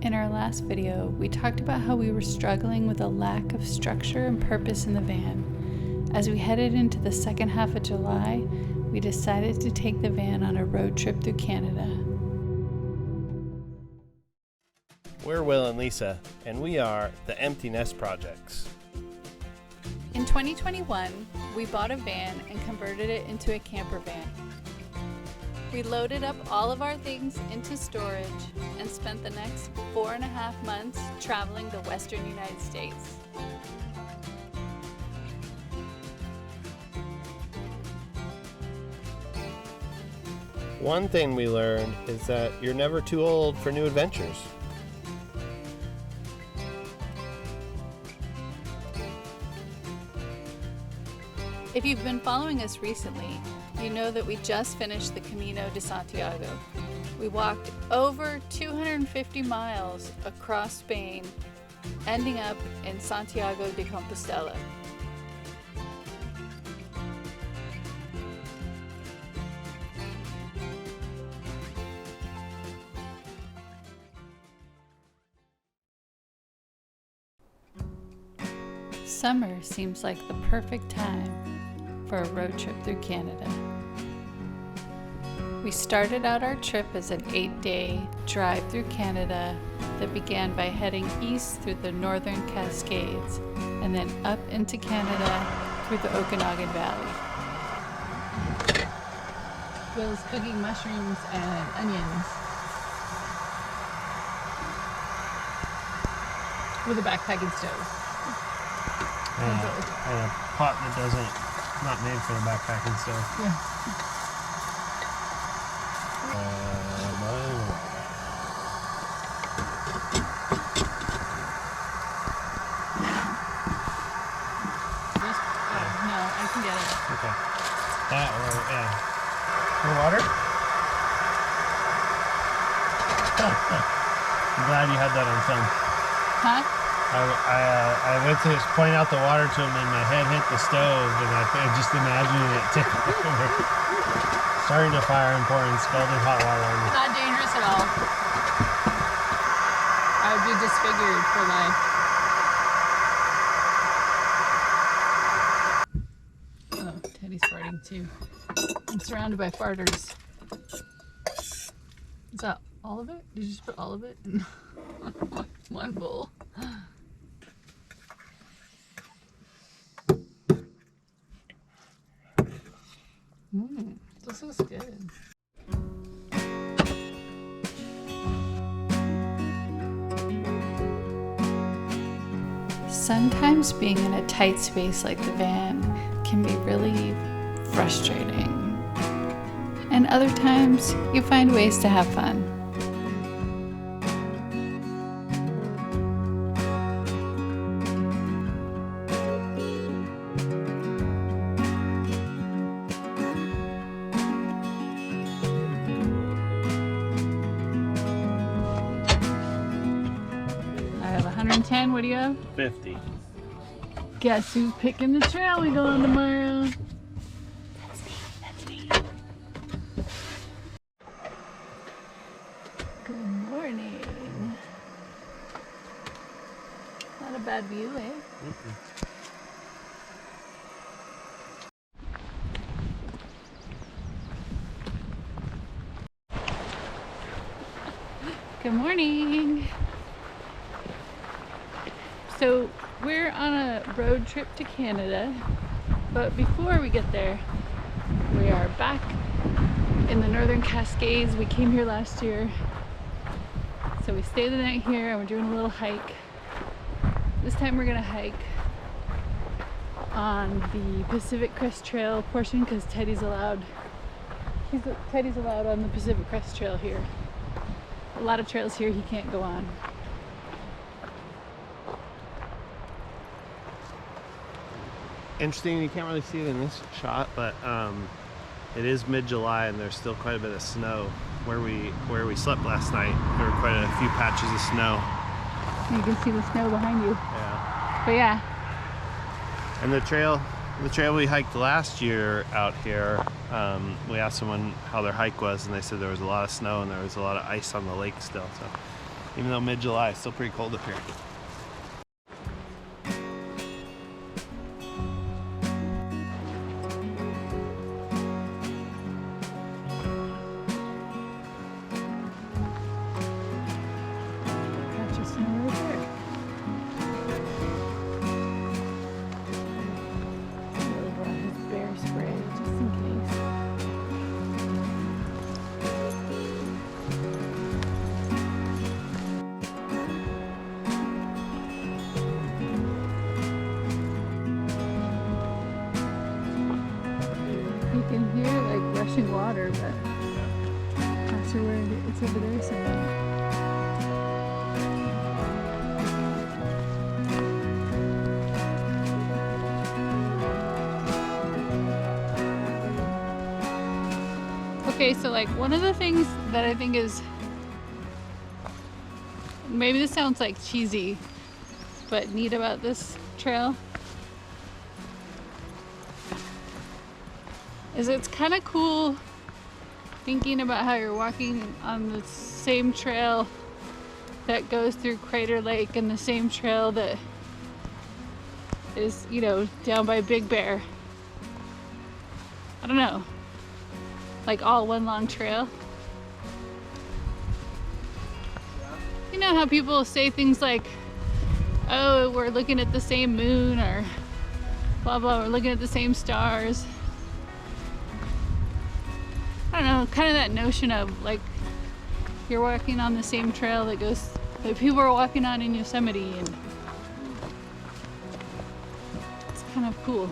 In our last video, we talked about how we were struggling with a lack of structure and purpose in the van. As we headed into the second half of July, we decided to take the van on a road trip through Canada. We're Will and Lisa, and we are the Empty Nest Projects. In 2021, we bought a van and converted it into a camper van. We loaded up all of our things into storage and spent the next 4.5 months traveling the Western United States. One thing we learned is that you're never too old for new adventures. If you've been following us recently, you know that we just finished the Camino de Santiago. We walked over 250 miles across Spain, ending up in Santiago de Compostela. Summer seems like the perfect time for a road trip through Canada. We started out our trip as an 8-day drive through Canada that began by heading east through the northern Cascades and then up into Canada through the Okanagan Valley. Will's cooking mushrooms and onions with a backpacking stove. And a pot that not made for the backpacking stove. Yeah. No, I can get it. Okay. That or, yeah. More water? I'm glad you had that on film. Huh? I went to just point out the water to him and my head hit the stove and I just imagining it tipping over. Starting to fire and pouring scalding hot water on me. Not dangerous at all. I would be disfigured for life. Oh, Teddy's farting too. I'm surrounded by farters. Is that all of it? Did you just put all of it in one bowl? This is good. Sometimes being in a tight space like the van can be really frustrating. And other times you find ways to have fun. I have 110. What do you have? 50. Guess who's picking the trail we go on tomorrow? That's me. Good morning. Not a bad view, eh? Good morning. So we're on a road trip to Canada, but before we get there, we are back in the northern Cascades. We came here last year, so we stayed the night here and we're doing a little hike. This time we're gonna hike on the Pacific Crest Trail portion because Teddy's allowed on the Pacific Crest Trail here. A lot of trails here he can't go on. Interesting, you can't really see it in this shot, but it is mid-July and there's still quite a bit of snow. Where we slept last night, there were quite a few patches of snow. You can see the snow behind you. Yeah. But yeah. And the trail we hiked last year out here, we asked someone how their hike was and they said there was a lot of snow and there was a lot of ice on the lake still. So Even though mid-July, it's still pretty cold up here. Catch a snow right there. Really brought his bear spray just in case. You can hear like rushing water, but not sure where it's over there somewhere. Okay, so like one of the things that I think is, maybe this sounds like cheesy, but neat about this trail is it's kind of cool thinking about how you're walking on the same trail that goes through Crater Lake and the same trail that is, you know, down by Big Bear. I don't know. Like all one long trail. You know how people say things like, oh, we're looking at the same moon, or blah blah, we're looking at the same stars. I don't know, kind of that notion of like you're walking on the same trail that goes, that people are walking on in Yosemite, and it's kind of cool.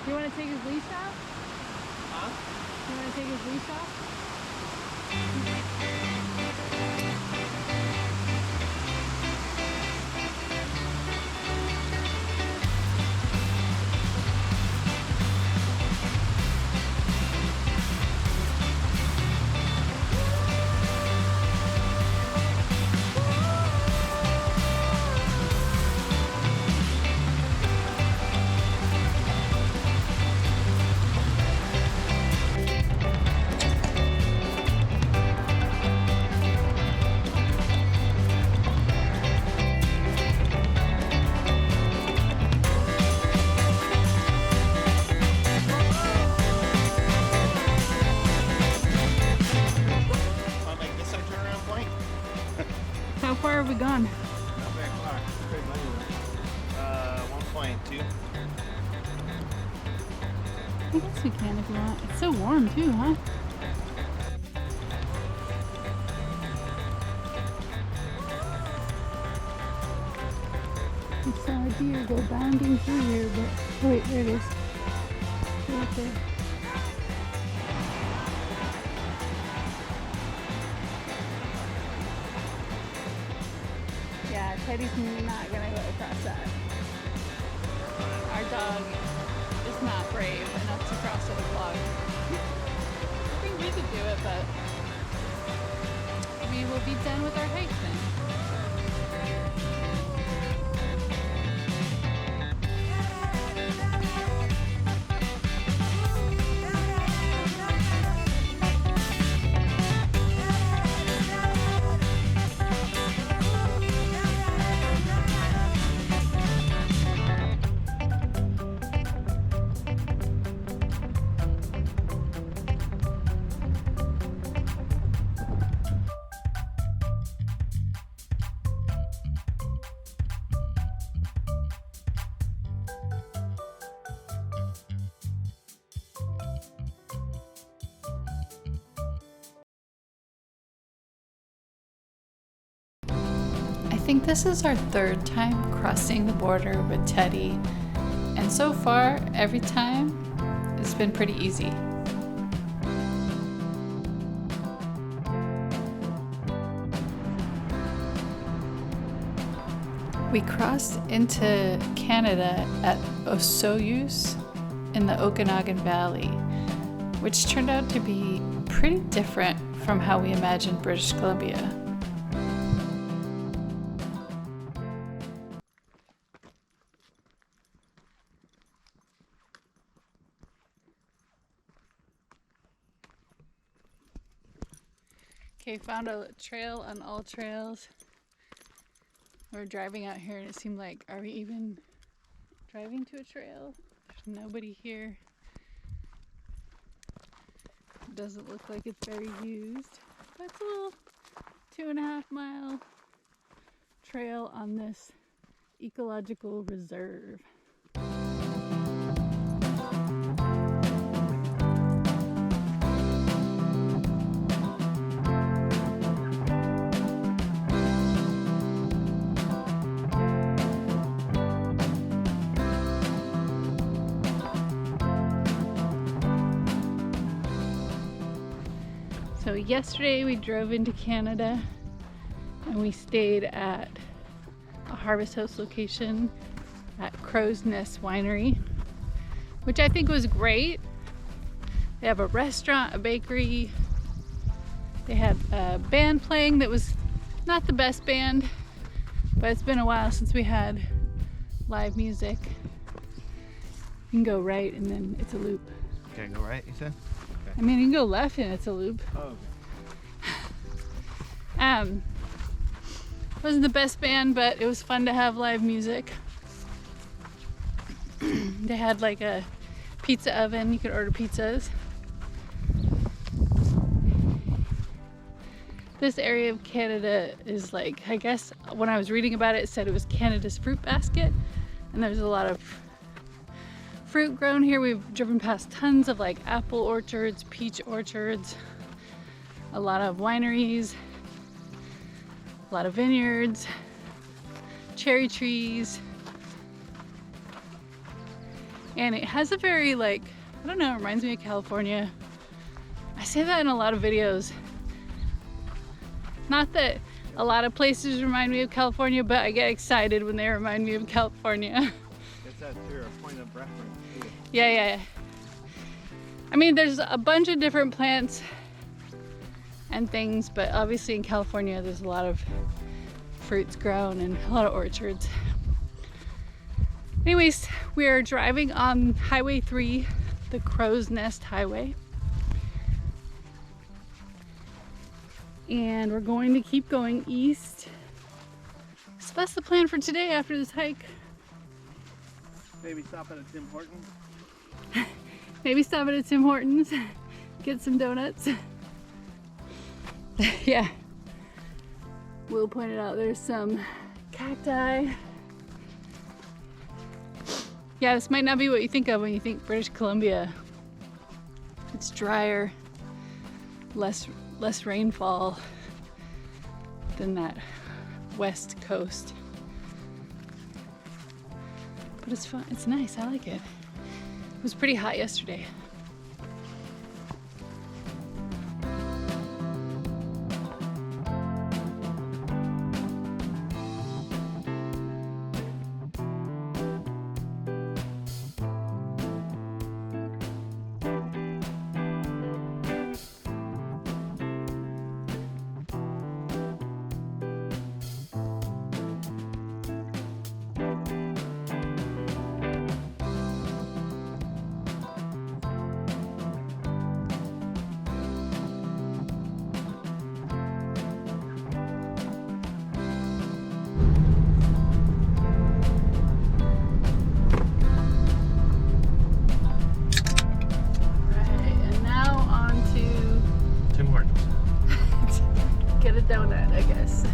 You want to take his leash off? Huh? You want to take his leash off? How far have we gone? Not very far. Pretty much. 1.2. I guess we can if you want. It's so warm too, huh? We saw a deer go bounding through here, but wait, there it is. Right there. Yeah, Teddy's not gonna go across that. Our dog is not brave enough to cross it a log. I think we could do it, but we will be done with our hike then. I think this is our third time crossing the border with Teddy, and so far, every time, it's been pretty easy. We crossed into Canada at Osoyoos in the Okanagan Valley, which turned out to be pretty different from how we imagined British Columbia. Okay, found a trail on All Trails. We're driving out here and it seemed like, are we even driving to a trail? There's nobody here. It doesn't look like it's very used. But it's a little 2.5 mile trail on this ecological reserve. So yesterday we drove into Canada and we stayed at a Harvest House location at Crow's Nest Winery, which I think was great. They have a restaurant, a bakery. They had a band playing that was not the best band, but it's been a while since we had live music. You can go right and then it's a loop. Okay, go right, you said? I mean, you can go left and it's a loop. Oh, okay. Wasn't the best band, but it was fun to have live music. They had like a pizza oven. You could order pizzas. This area of Canada is like, I guess when I was reading about it, it said it was Canada's fruit basket. And there's a lot of fruit grown here. We've driven past tons of like apple orchards, peach orchards, a lot of wineries, a lot of vineyards, cherry trees. And it has a very like, I don't know, it reminds me of California. I say that in a lot of videos. Not that a lot of places remind me of California, but I get excited when they remind me of California. it's at your point of reference too. Yeah. I mean, there's a bunch of different plants and things, but obviously in California there's a lot of fruits grown and a lot of orchards. Anyways, we are driving on Highway 3, the Crow's Nest Highway. And we're going to keep going east. So that's the plan for today after this hike. Maybe stop at a Tim Hortons. Maybe stop at a Tim Hortons, get some donuts. Yeah. Will pointed out there's some cacti. Yeah, this might not be what you think of when you think British Columbia. It's drier, less rainfall than that west coast. But it's fun, it's nice, I like it. It was pretty hot yesterday. Get a donut, I guess.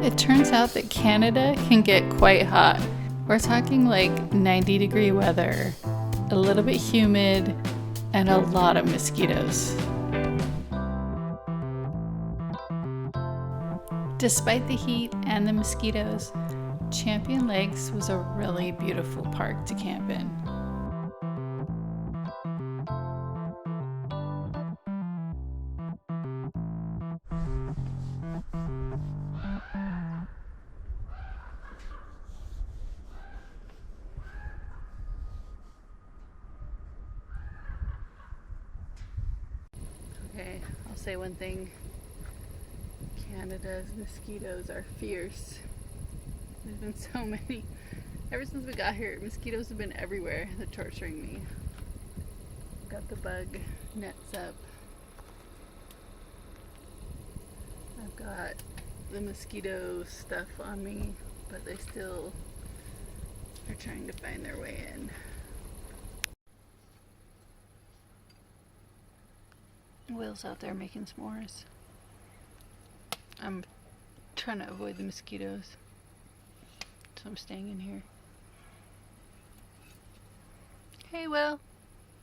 It turns out that Canada can get quite hot. We're talking like 90-degree weather, a little bit humid, and a lot of mosquitoes. Despite the heat and the mosquitoes, Champion Lakes was a really beautiful park to camp in. Okay, I'll say one thing. Canada's mosquitoes are fierce. There's been so many. Ever since we got here, mosquitoes have been everywhere. They're torturing me. Got the bug nets up. I've got the mosquito stuff on me, but they still are trying to find their way in. Will's out there making s'mores. I'm trying to avoid the mosquitoes, so I'm staying in here. Hey, Will.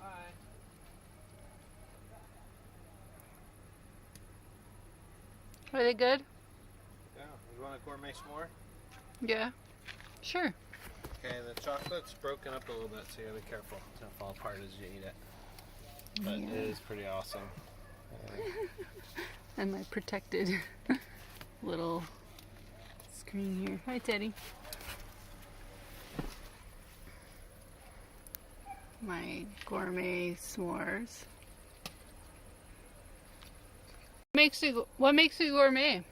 Hi. Are they good? Yeah, you want a gourmet s'more? Yeah. Sure. Okay, the chocolate's broken up a little bit, so you gotta be careful. It's gonna fall apart as you eat it. But Yeah. it is pretty awesome. And my protected little screen here. Hi, Teddy. My gourmet s'mores. What makes it gourmet?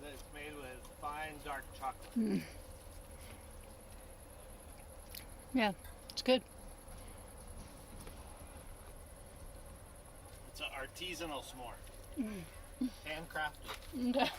It's made with fine dark chocolate. Yeah, it's good. It's an artisanal s'more. Handcrafted. Okay.